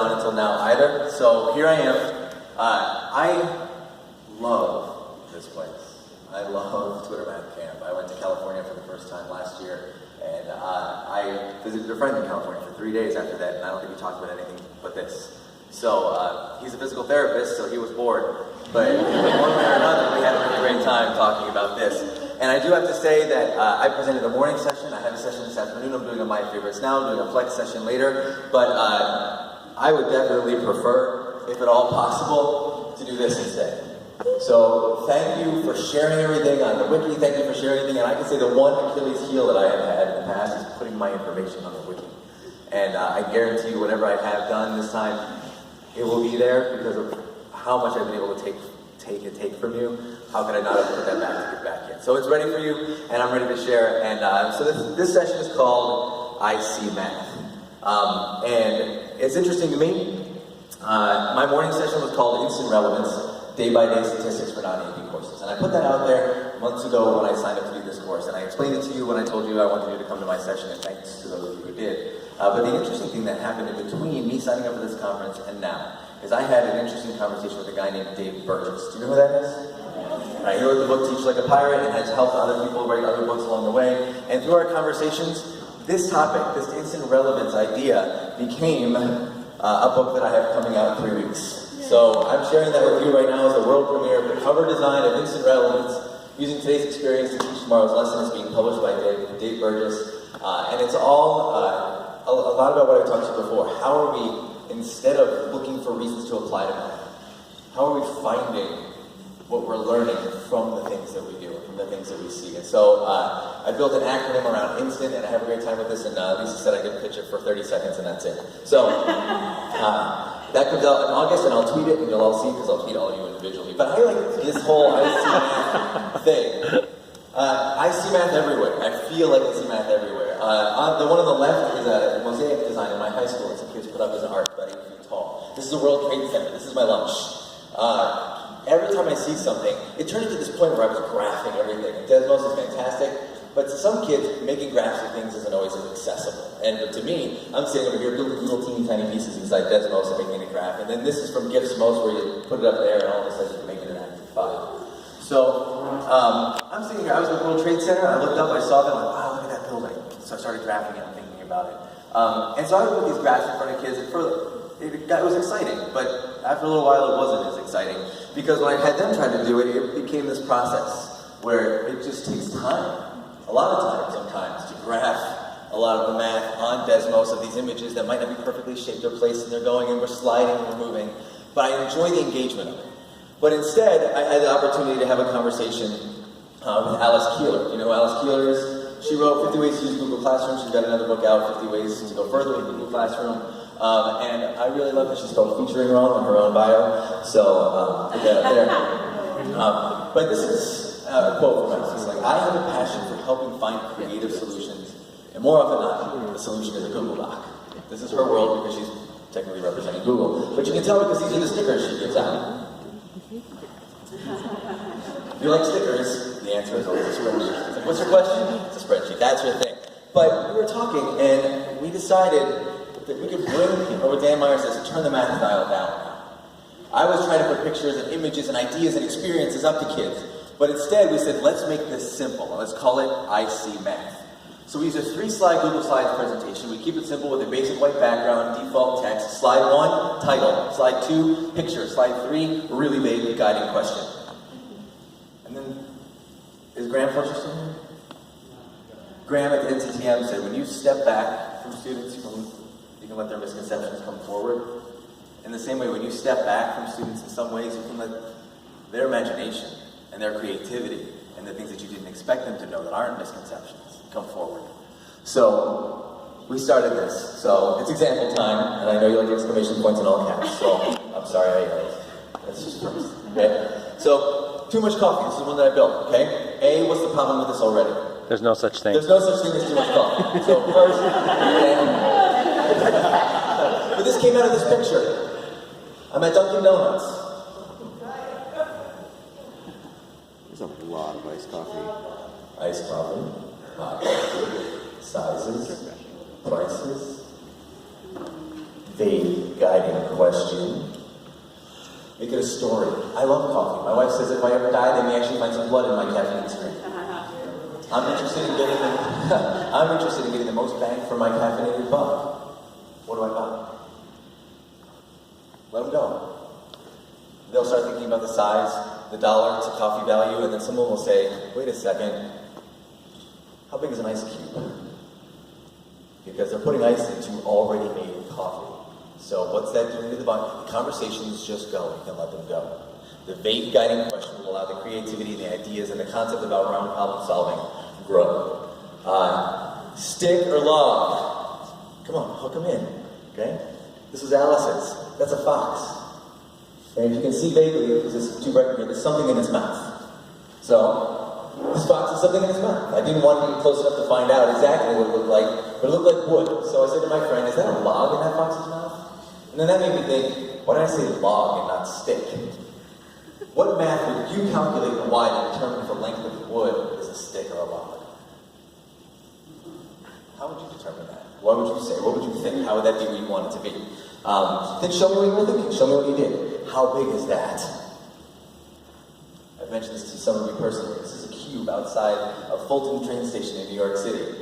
down until now either. So here I am. I love this place. I love Twitter Math Camp. I went to California for the first time last year, and I visited a friend in California for 3 days after that, and I don't think we talked about anything but this. So he's a physical therapist, so he was bored, but one way or another, we had a really great time talking about this. And I do have to say that I presented a morning session. I have a session this afternoon. I'm doing a MyFavorites now. I'm doing a flex session later, but I would definitely prefer, if at all possible, to do this instead. So thank you for sharing everything on the wiki. Thank you for sharing everything. And I can say the one Achilles heel that I have had in the past is putting my information on the wiki. And I guarantee you, whatever I have done this time, it will be there because of how much I've been able to take from you. How could I not have put that back to get back in? So it's ready for you, and I'm ready to share. And so this session is called I See Math. And it's interesting to me. My morning session was called Instant Relevance, Day-by-Day Statistics for Non-AP Courses. And I put that out there months ago when I signed up to do this course. And I explained it to you when I told you I wanted you to come to my session, and thanks to those of you who did. But the interesting thing that happened in between me signing up for this conference and now is I had an interesting conversation with a guy named Dave Burgess. Do you know who that is? Right, he wrote the book Teach Like a Pirate and has helped other people write other books along the way. And through our conversations, this topic, this instant relevance idea, became a book that I have coming out in 3 weeks. So I'm sharing that with you right now as a world premiere of the cover design of Instant Relevance, using today's experience to teach tomorrow's lesson. Is being published by Dave Burgess. And it's all a lot about what I talked to you before. How are we, instead of looking for reasons to apply to math, how are we finding what we're learning from the things that we do, from the things that we see? And so I built an acronym around instant, and I have a great time with this, and Lisa said I could pitch it for 30 seconds, and that's it. So that comes out in August, and I'll tweet it, and you'll all see, because I'll tweet all of you individually. But I like this whole I see math thing. I see math everywhere. I feel like I see math everywhere. The one on the left is a mosaic design in my high school that some kids put up as an art, about 8 feet tall. This is the World Trade Center. This is my lunch. Every time I see something, it turns to this point where I was graphing everything. And Desmos is fantastic, but to some kids, making graphs of things isn't always as accessible. And to me, I'm sitting over here building little teeny tiny pieces inside Desmos and making a graph. And then this is from GIFsmos, where you put it up there and all of a sudden you can make it an active file. So I'm sitting here, I was at the World Trade Center, I looked up, I saw them, I'm like, wow, look at that building. So I started graphing it and thinking about it. And so I would put these graphs in front of kids, and it was exciting, but after a little while it wasn't as exciting. Because when I had them try to do it, it became this process where it just takes time, a lot of time sometimes, to graph a lot of the math on Desmos of these images that might not be perfectly shaped or placed, and they're going and we're sliding and we're moving. But I enjoy the engagement of it. But instead, I had the opportunity to have a conversation with Alice Keeler. You know who Alice Keeler is? She wrote 50 Ways to Use Google Classroom. She's got another book out, 50 Ways to Go Further with Google Classroom. And I really love that she spelled featuring wrong in her own bio. So, put that up there. But this is a quote from Alice. It's like, I have a passion for helping find creative solutions. And more often than not, the solution is a Google Doc. This is her world because she's technically representing Google. But you can tell because these are the stickers she gives out. If you like stickers, the answer is always a spreadsheet. It's like, what's your question? It's a spreadsheet. That's your thing. But we were talking, and we decided that we could bring, or what Dan Meyer says, turn the math dial down. I was trying to put pictures and images and ideas and experiences up to kids. But instead, we said, let's make this simple. Let's call it I See Math. So we use a 3-slide Google Slides presentation. We keep it simple with a basic white background, default text. Slide 1, title. Slide 2, picture. Slide 3, really vague guiding question. And then, is Graham Fletcher still here? Graham at the NCTM said, when you step back from students, you can let their misconceptions come forward. In the same way, when you step back from students in some ways, you can let their imagination and their creativity and the things that you didn't expect them to know that aren't misconceptions come forward. So, we started this. So, it's example time, and I know you like exclamation points in all caps, so I'm sorry I yelled. That's just first, okay? So, too much coffee. This is one that I built, okay? A, what's the problem with this already? There's no such thing. There's no such thing as too much coffee. So, first, but this came out of this picture. I'm at Dunkin' Donuts. There's a lot of iced coffee. Iced coffee. Sizes, prices, vague guiding question. Make it a story. I love coffee. My wife says if I ever die, they may actually find some blood in my caffeine stream. I'm interested in getting the most bang for my caffeinated buck. What do I buy? Let them go. They'll start thinking about the size, the dollar to coffee value, and then someone will say, wait a second, how big is an ice cube? Because they're putting ice into already made coffee. So what's that doing to the buck? The conversations just go. You can let them go. The vague guiding question will allow the creativity, the ideas, and the concept about round problem solving grow. Stick or log? Come on, hook them in. Okay? This was Alice's. That's a fox. And if you can see vaguely, because it's too bright here, there's something in its mouth. So, this fox has something in its mouth. I didn't want to get close enough to find out exactly what it looked like, but it looked like wood. So I said to my friend, is that a log in that fox's mouth? And then that made me think, why did I say log and not stick? What math would you calculate and why to determine if the length of wood is a stick or a log? How would you determine that? What would you say? What would you think? How would that be what you want it to be? Then show me what you were thinking. Show me what you did. How big is that? I've mentioned this to some of you personally. This is a cube outside of Fulton train station in New York City.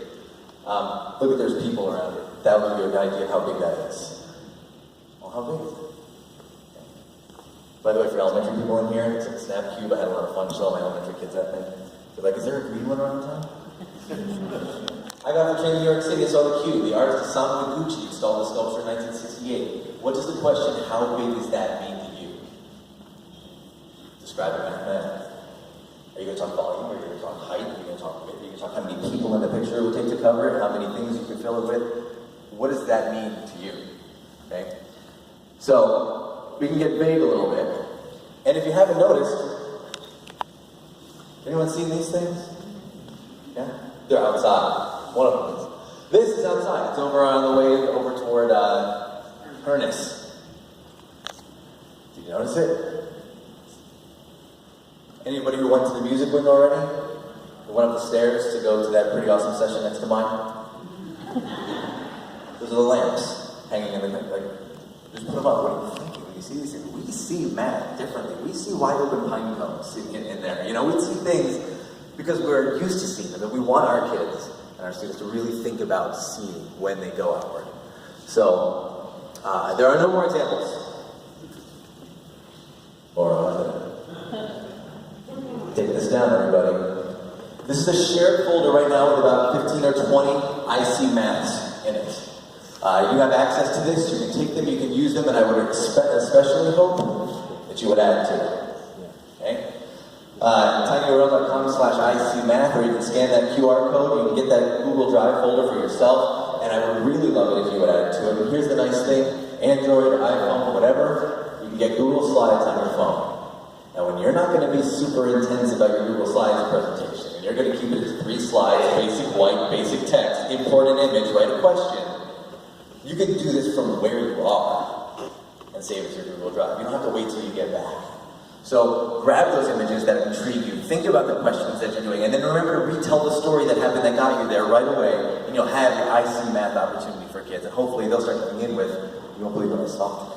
Look at there's people around it. That would give you an idea of how big that is. Well, how big is it? By the way, for elementary people in here, it's a snap cube. I had a lot of fun showing my elementary kids that thing. They're like, is there a green one around town? I got on the train in New York City and saw the cube. The artist Osamu Noguchi installed the sculpture in 1968. What does the question, how big does that mean to you? Describe it mathematically. Are you going to talk volume? Are you going to talk height? Are you going to talk width? Are you going to talk how many people in the picture it would take to cover it? How many things you could fill it with? What does that mean to you? Okay? So, we can get vague a little bit. And if you haven't noticed, anyone seen these things? Yeah? They're outside. One of them is. This is outside. It's over on the way over toward Ernest. Did you notice it? Anybody who went to the music window already? Who went up the stairs to go to that pretty awesome session next to mine? Those are the lamps hanging in the like. Just put them up. What are you thinking when you see these things? We see math differently. We see wide open pine cones in there. You know, we see things because we're used to seeing them, and we want our kids and our students to really think about seeing when they go outward. So, there are no more examples. Or, take this down, everybody. This is a shared folder right now with about 15 or 20 IC maths in it. You have access to this, you can take them, you can use them, and I would especially hope that you would add to it. Okay? tinyurl.com/ICmath, or you can scan that QR code, you can get that Google Drive folder for yourself, and I would really love it if you would add it to it. And here's the nice thing, Android, iPhone, whatever, you can get Google Slides on your phone. Now when you're not going to be super intense about your Google Slides presentation, and you're going to keep it as 3 slides, basic white, basic text, import an image, write a question, you can do this from where you are and save it to your Google Drive. You don't have to wait till you get back. So grab those images that intrigue you, think about the questions that you're doing, and then remember to retell the story that happened that got you there right away, and you'll have your IC math opportunity for kids, and hopefully they'll start coming in with, you won't believe what I saw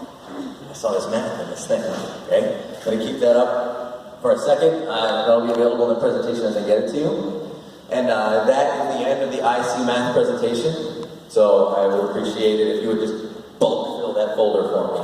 this math in this thing, okay? I'm going to keep that up for a second, that'll be available in the presentation as I get it to you. And that is the end of the IC math presentation, so I would appreciate it if you would just bulk fill that folder for me.